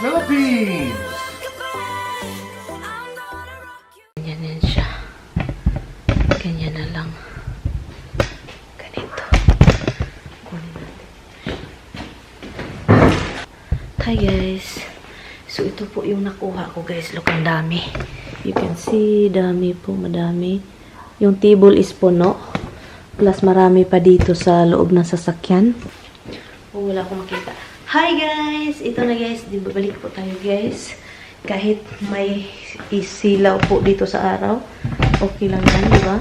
Philippines! Ganyan siya. Ganyan na lang. Ganito. Kunin natin. Hi guys. So ito po yung nakuha ko guys. Look, ang dami. You can see, dami po, madami. Yung table is puno. Plus marami pa dito sa loob ng sasakyan. Oh, wala akong makita. Hi guys! Ito na guys. Di babalik po tayo guys. Kahit may isilaw po dito sa araw. Okay lang yan, di ba?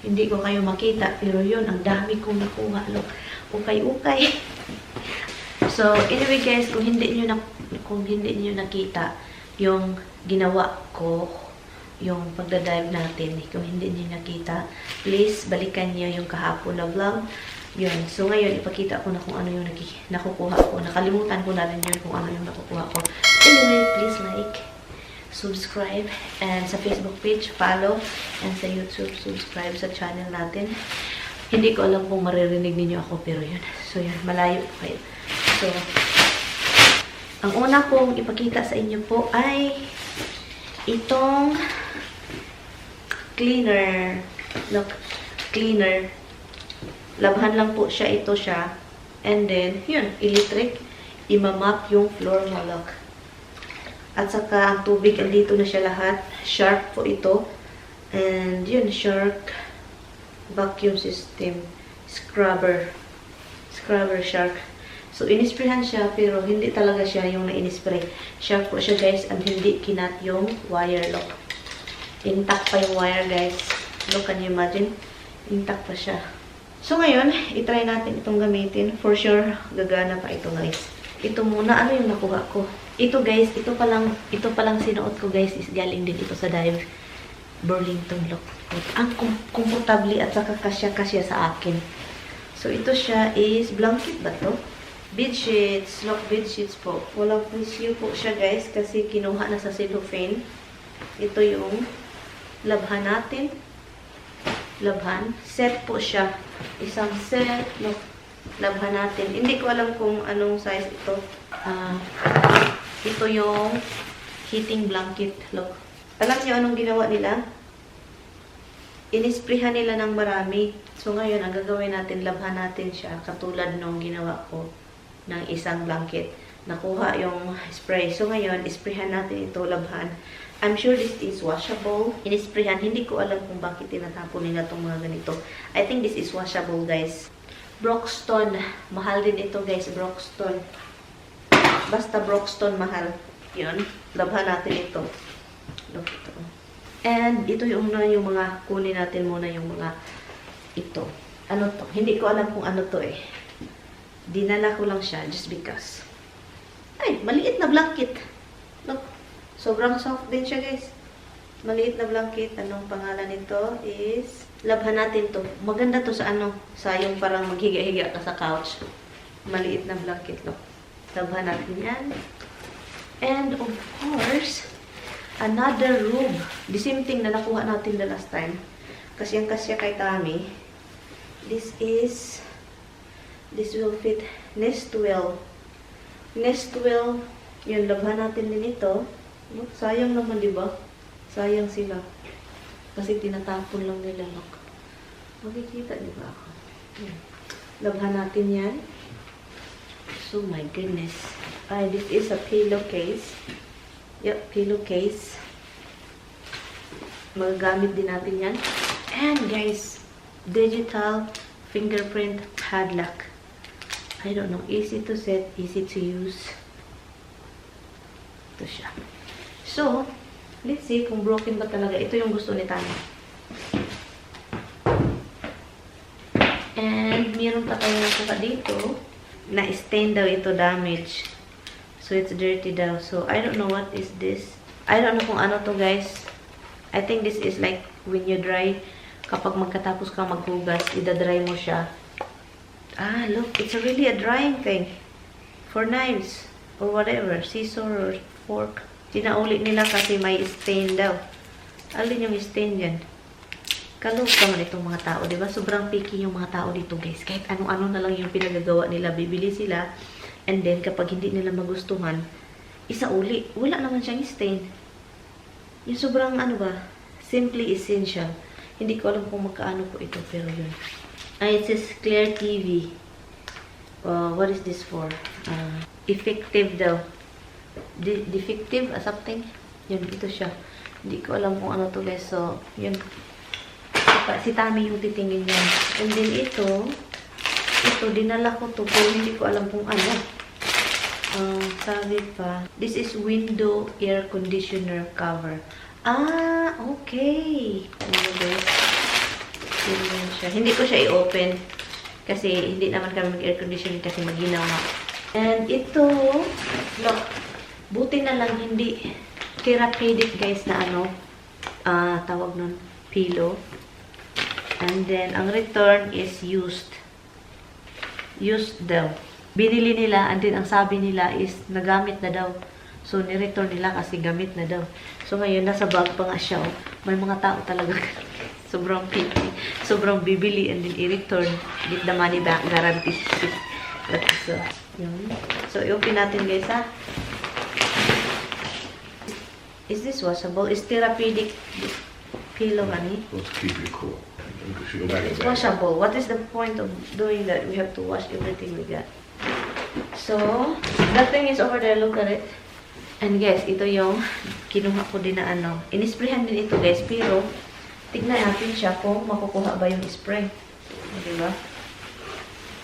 Hindi ko kayo makita. Pero yun, ang dami kong nakuha. Look, ukay-ukay. So, anyway guys, kung hindi niyo nakita yung ginawa ko, yung pagdadive natin, kung hindi niyo nakita, please balikan niyo yung kahapon na vlog. Yun. So, ngayon, ipakita ko na kung ano yung nakukuha ko. Nakalimutan ko na rin yun kung ano yung nakukuha ko. Anyway, please like, subscribe, and sa Facebook page, follow, and sa YouTube, subscribe sa channel natin. Hindi ko alam kung maririnig ninyo ako, pero yun. So, yun. Malayo po kayo. So, ang una kong ipakita sa inyo po ay itong cleaner. Look, cleaner. Labhan lang po siya, ito siya. And then, yun, electric. Imamap yung floor mo, look. At saka, ang tubig, andito na siya lahat. Shark po ito. And, yun, shark. Vacuum system. Scrubber. Scrubber shark. So, inisprehan siya, pero hindi talaga siya yung na-inispray. Shark po siya, guys, and hindi kinat yung wire, look. Intact pa yung wire, guys. Look, can you imagine? Intact pa siya. So, ngayon, itry natin itong gamitin. For sure, gagana pa ito, guys. Ito muna, ano yung nakuha ko? Ito, guys, ito palang sinuot ko, guys, is galing din ito sa dive. Burlington, look. Ang komportable at saka kasya-kasya sa akin. So, ito siya is, blanket ba to? Bedsheets. Look, bedsheets po. Walang presyo po siya, guys, kasi kinuha na sa cellophane. Ito yung labhan natin. Labhan. Set po siya. Isang set. Look, labhan natin. Hindi ko alam kung anong size ito. Ito yung heating blanket. Look. Alam niyo anong ginawa nila? Inisprehan nila ng marami. So, ngayon, ang gagawin natin, labhan natin siya. Katulad nung ginawa ko ng isang blanket. Nakuha yung spray. So, ngayon, isprehan natin ito, labhan. I'm sure this is washable. Inisprehan. Hindi ko alam kung bakit tinatapon nila itong mga ganito. I think this is washable, guys. Broxton. Mahal din ito, guys. Broxton. Basta Broxton, mahal. Yun. Labhan natin ito. Look, ito. And ito yung mga kunin natin muna yung mga ito. Ano to? Hindi ko alam kung ano to eh. Dinala ko lang siya just because. Ay, maliit na blanket. Look. Sobrang soft din siya, guys. Maliit na blanket. Anong pangalan nito is, labhan natin to. Maganda to sa ano, sa yung parang maghiga-higa ka sa couch. Maliit na blanket, look. Labhan natin yan. And of course, another robe. The same thing na nakuha natin the last time. Kasi yung kasya kay Tami. This will fit Nest well. Nest well. Yun, labhan natin din ito. Look, sayang naman, di ba? Sayang sila. Kasi tinatapon lang nila, look. Makikita, di ba ako? Labhan natin yan. So, my goodness. Ay, this is a pillowcase. Yep, pillowcase. Magagamit din natin yan. And, guys, digital fingerprint padlock. I don't know. Easy to set, easy to use. Ito siya. So, let's see kung broken ba talaga. Ito yung gusto ni Tanya. And, meron pa tayo nakuha dito na stain daw ito, damage. So, it's dirty daw. So, I don't know what is this. I don't know kung ano to, guys. I think this is like when you dry, kapag magkatapos ka maghugas, idadry mo siya. Ah, look. It's really a drying thing. For knives. Or whatever. Scissor or fork. Tinauli nila kasi may stain daw. Alin yung stain dyan? Kalog naman itong mga tao, diba? Sobrang picky yung mga tao dito, guys. Kahit ano-ano na lang yung pinagagawa nila, bibili sila. And then, kapag hindi nila magustuhan, isa uli. Wala naman siyang stain. Yung sobrang ano ba, simply essential. Hindi ko alam kung magkaano po ito, pero yun. It says Clear TV. What is this for? Effective daw. Defective or something. Yun, ito siya. Hindi ko alam kung ano to guys. So, yun. Si Tami yung titingin niya. And then ito, dinala ko to, pero hindi ko alam kung ano. Sabi pa, this is window air conditioner cover. Okay. Ano guys? Yun siya. Hindi ko siya i-open. Kasi hindi naman kami mag-air conditioning kasi maginaw nga. And ito, look, buti na lang hindi therapeutic guys na ano, tawag nun, pillow. And then, ang return is used. Used daw. Binili nila, and then ang sabi nila is nagamit na daw. So, ni-return nila kasi gamit na daw. So, ngayon, nasa bag pa nga siya. Oh. May mga tao talaga. Sobrang picky. Sobrang bibili and then i-return. Get the money back. Guarantee. So, yun. So, i-open natin guys ha. Is this washable? Is therapeutic pillow, honey? Let's keep it cool. Go back It's washable. What is the point of doing that? We have to wash everything we got. So, that thing is over there. Look at it. And guys, ito yung kinuha ko din na ano. Inisprayhan din ito guys. Pero, tignan natin siya kung makukuha ba yung spray. Diba?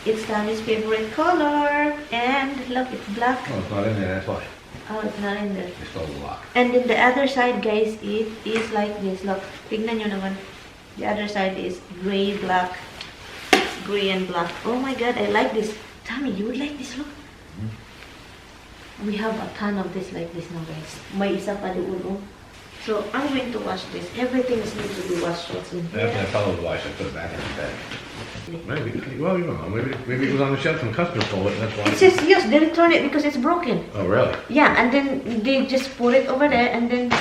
It's Tammy's favorite color. And look, it's black. Oh, it's not in there, that's why. Oh, it's not in there. It's still locked. And then the other side, guys, it is like this. Look, tignan nyo naman. The other side is gray, black. Gray and black. Oh my God, I like this. Tammy, you would like this, look. We have a ton of this like this now, guys. May isa pa doon, oh. So, I'm going to wash this. Everything is need to be washed. What's in here? That's how it was washed. I put it back in the bag. Maybe. Well, you don't know. Maybe it was on the shelf and customer stole it, and that's why. It says, yes, they return it because it's broken. Oh, really? Yeah, and then they just put it over there, and then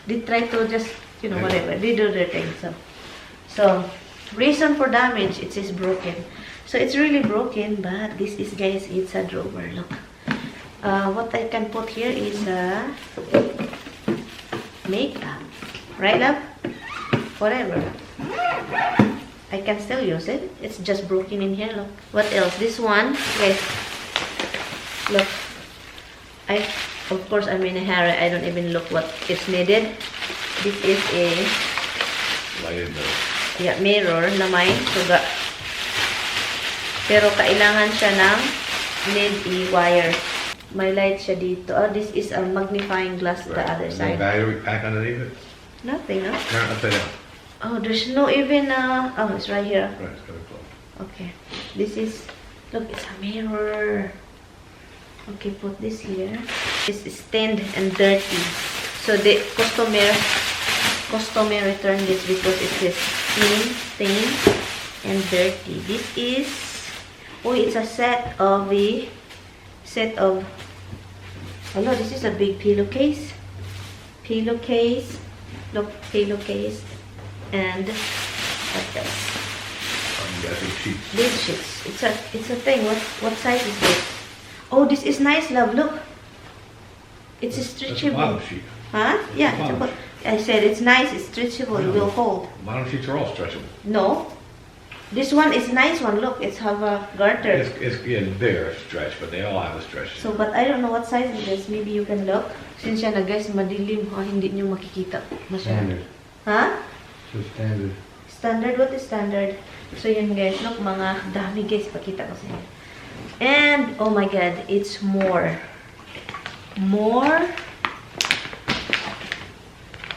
they try to just, you know, whatever. They do their thing, so reason for damage, it says broken. So, it's really broken, but this is, guys, it's a drawer. Look. What I can put here is makeup. Right, love? Whatever. I can still use it. It's just broken in here. Look. What else? This one, guys. Look. Of course, I'm in a hurry. I don't even look what is needed. This is a Lighted mirror. Yeah, mirror na may suga. Pero kailangan siya ng LED wire. May light siya dito. Oh, this is a magnifying glass the other side. Battery pack underneath it? Nothing, no? Turn it upside down. Oh, there's no even, oh, it's right here. Right, it's got a close. Okay. This is, look, it's a mirror. Okay, put this here. It's stained and dirty. So, the customer returned this because it says stained and dirty. This is, oh, it's a set of hello, this is a big pillowcase. Pillowcase. Look, pillowcase. And what else? You got these sheets. Bed sheets. It's a thing. What size is this? Oh, this is nice, love. Look. It's That's a stretchable. bottom sheet. Huh? Yeah, it's a Bottom I said it's nice, it's stretchable, it will hold. Bottom sheets are all stretchable. No. This one is nice one. Look, it's have a garter. It's bigger stretch, but they all have a stretch. So, but I don't know what size it is. Maybe you can look. Since na guys, madilim. Oh, hindi nyo makikita. Standard. Huh? So standard. Standard? What is standard? So, yun guys. Look, mga dami guys. Pakita ko sa inyo. And, oh my God, it's more. More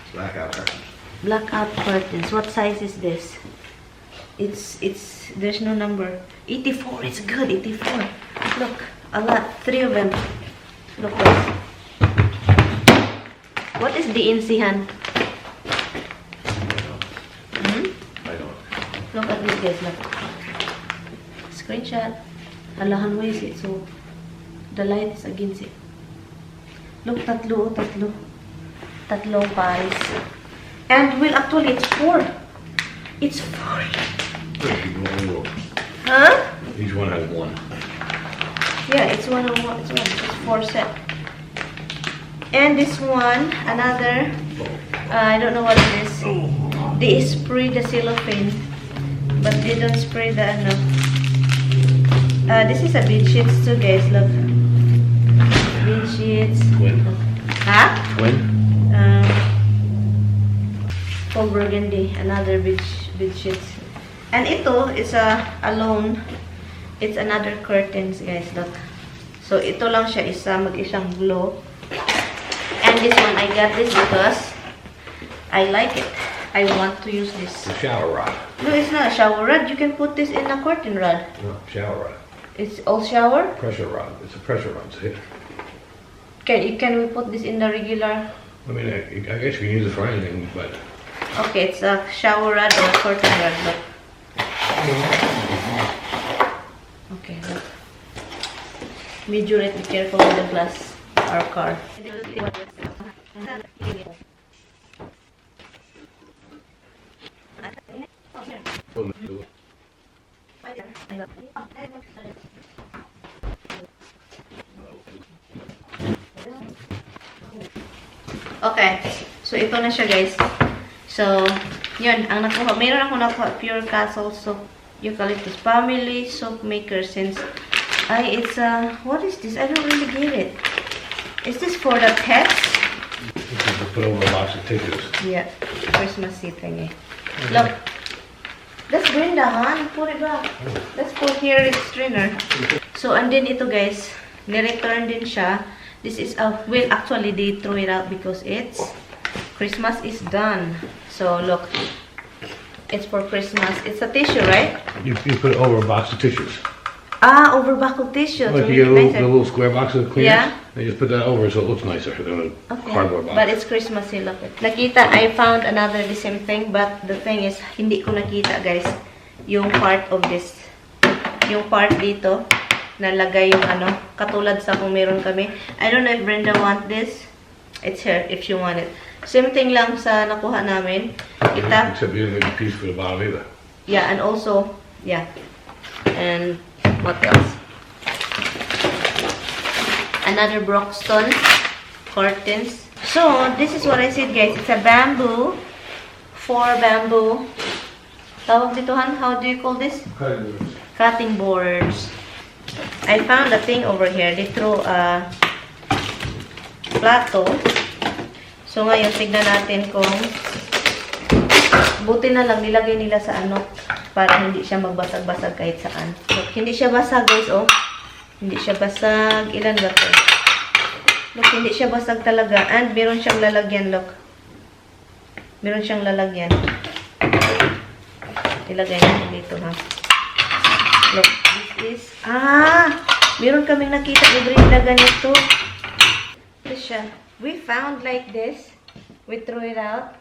Blackout curtains. blackout curtains. What size is this? There's no number. 84. It's good. 84. Look, a lot. 3 of them. Look, guys. What is the insihan? I don't. Look at this, guys. Look. Screenshot. Alahan mo is it. So, the light is against it. Look, tatlo. Tatlong pares. And, well, actually, it's 4. It's 4. Huh? Each one has one. Yeah, it's one. It's 4 set. And this one, another, I don't know what it is. They spray the cellophane, but they don't spray the ano. This is a bed sheets too, guys. Look, bed sheets. Twin. Huh? Twin. For burgundy, another bed sheets. And ito is alone. It's another curtains, guys. Look. So ito lang siya isa, mag-isang glow. And this one, I got this because I like it. I want to use this. The shower rod. No, it's not a shower rod. You can put this in a curtain rod. No, shower rod. It's all shower? Pressure rod. It's a pressure rod. See? Can we put this in the regular? I mean, I guess you can use it for anything, but... Okay, it's a shower rod or a curtain rod. Look. Okay, look. Measure it. Be careful with the glass. Our car. Okay, so ito na siya, guys. So, yun, ang nakuha. Mayroon ako nakuha Pure Castle soap, eucalyptus family soap maker since it's what is this? I don't really get it. Is this for the pets? This is to put over a box of tissues. Yeah, Christmassy thingy. Look, that's Brenda, huh? Put it back. Let's put here its strainer. So, and then ito, guys, ni-return din siya. This is well, actually they throw it out because it's Christmas is done. So look, it's for Christmas. It's a tissue, right? You put it over a box of tissues. Over buckle tissue. Like to you make get it the nicer. little square box of cleaners? Yeah. They just put that over so it looks nicer than a Okay. cardboard box. But it's Christmassy, look. Nakita, I found another the same thing, but the thing is, hindi ko nakita, guys, yung part of this. Yung part dito, nalagay yung ano, katulad sa kung meron kami. I don't know if Brenda want this. It's her, if she want it. Same thing lang sa nakuha namin. Kita. Except you didn't make a piece for the bottom either. Yeah, and also, yeah. And what else? Another Broxton curtains. So, this is what I said, guys. It's a bamboo. 4 bamboo. Tawag dito, Han? How do you call this? Cutting boards. Cutting boards. I found a thing over here. They throw a plato. So, ngayon, tignan natin kung buti na lang nilagay nila sa ano para hindi siya magbasag-basag kahit saan. Look, hindi siya basag, guys, oh. Hindi siya basag. Ilan ba ito? Look, hindi siya basag talaga. And meron siyang lalagyan, look. Meron siyang lalagyan. Ilagay natin dito, ha. Look, this is... meron kaming nakita ni Brenda ganito. Ito siya. We found like this. We threw it out.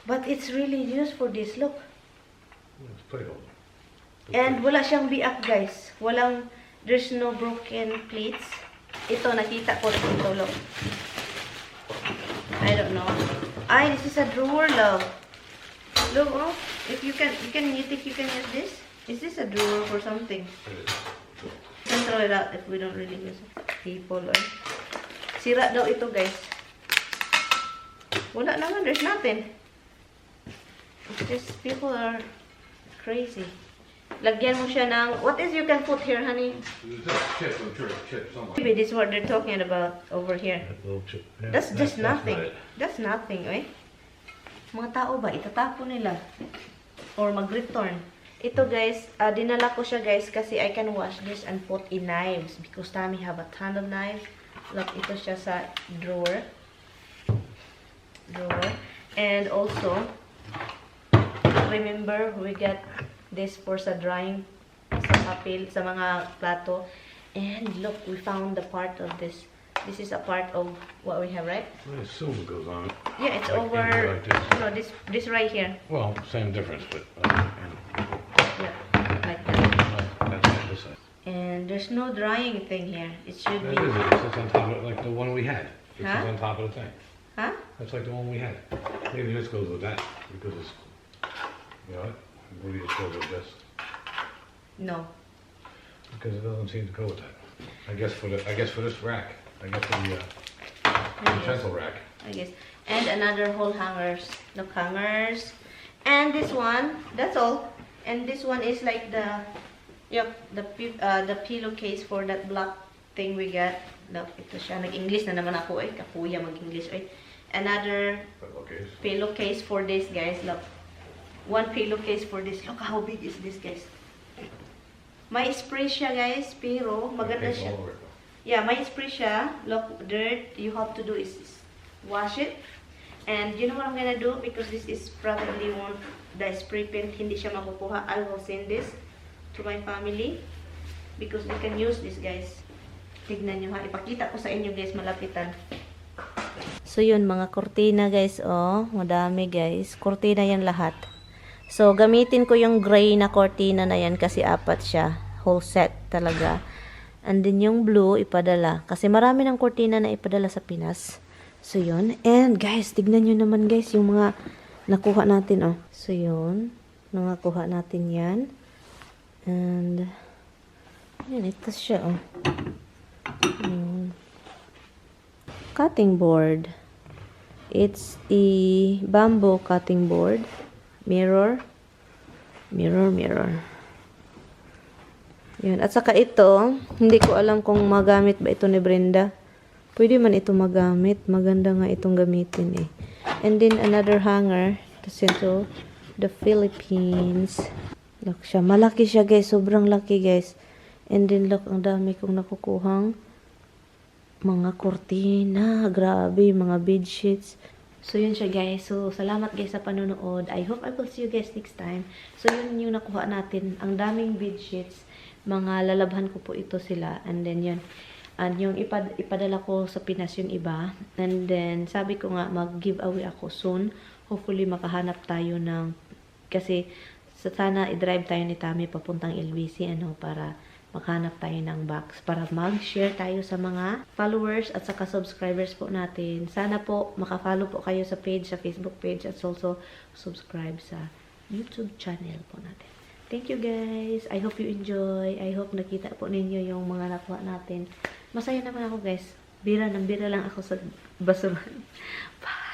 But it's really used for this. Look. It's plate holder. And wala siyang biak, guys. Walang... There's no broken plates. Ito, nakita ko rin ito, look. I don't know. This is a drawer, love. Look, oh. If you think you can use this? Is this a drawer for something? You can throw it out if we don't really use it. People, sira daw ito, guys. Wala naman, there's nothing. It's just, people are crazy. Lagyan mo siya ng, what is you can put here, honey? There's a chip, I'm sure it's a chip somewhere. Maybe this is what they're talking about over here. That little chip. Yeah, That's just nothing. not it. That's nothing, eh? Mga tao ba, itatapon nila? Or mag-return? Ito, guys, dinala ko siya, guys, kasi I can wash this and put in knives. Because Tammy have a ton of knives. Look, ito siya sa drawer. And also, remember, we got this for sa drying sa papel, sa mga plato. And look, we found the part of this. This is a part of what we have, right? Well, silver goes on it. Yeah, it's Like over. like this. No, this right here. Well, same difference, but Yeah, like that. that's on this side. And there's no drying thing here. It should That be. is it. It's on top of it, like the one we had. It's Huh? on top of the thing. Huh? That's like the one we had. Maybe this goes with that because it's, you know, maybe this goes with this No. because it doesn't seem to go with that. I guess for this rack. I guess for the Utensil rack. I guess. And another whole hangers. Look, hangers. And this one, that's all. And this one is like the pillowcase for that black thing we got. Look, ito siya. Nag-English na naman ako eh. Kakuya mag-English eh. Another pillowcase for this, guys. Look. One pillowcase for this. Look how big is this, guys. May spray siya, guys. Pero maganda siya. Yeah, may spray siya. Look, dirt. You have to do is wash it. And you know what I'm gonna do? Because this is probably the spray paint, hindi siya makukuha. I will send this to my family. Because they can use this, guys. Tignan nyo ha. Ipakita ko sa inyo, guys, malapitan. So, yun, mga kortina, guys. Oh, madami, guys. Kortina yan lahat. So, gamitin ko yung gray na kortina na yan kasi apat siya. Whole set talaga. And then yung blue, ipadala. Kasi marami ng kortina na ipadala sa Pinas. So, yun. And, guys, tignan nyo naman, guys, yung mga nakuha natin, oh. So, yun. Nakuha natin yan. And, yan, ito siya, oh. Cutting board. It's a bamboo cutting board. Mirror. Yan. At saka ito, hindi ko alam kung magamit ba ito ni Brenda. Pwede man ito magamit. Maganda nga itong gamitin eh. And then another hanger. Kasi ito, the Philippines. Look siya. Malaki siya, guys. Sobrang laki, guys. And then look, ang dami kong nakukuhang mga kortina. Grabe, mga bedsheets. So, yun siya, guys. So, salamat, guys, sa panonood. I hope I will see you guys next time. So, yun yung nakuha natin. Ang daming bedsheets. Mga lalabhan ko po ito sila. And then, yun. And yung ipadala ko sa Pinas yung iba. And then, sabi ko nga, mag-giveaway ako soon. Hopefully, makahanap tayo ng... Kasi, sana i-drive tayo ni Tami papuntang LBC, ano, para... maghanap tayo ng box para mag-share tayo sa mga followers at saka subscribers po natin. Sana po maka-follow po kayo sa page, sa Facebook page at also subscribe sa YouTube channel po natin. Thank you, guys. I hope you enjoy. I hope nakita po ninyo yung mga nakuha natin. Masaya naman ako, guys. Bira lang ako sa Basurahan. Bye!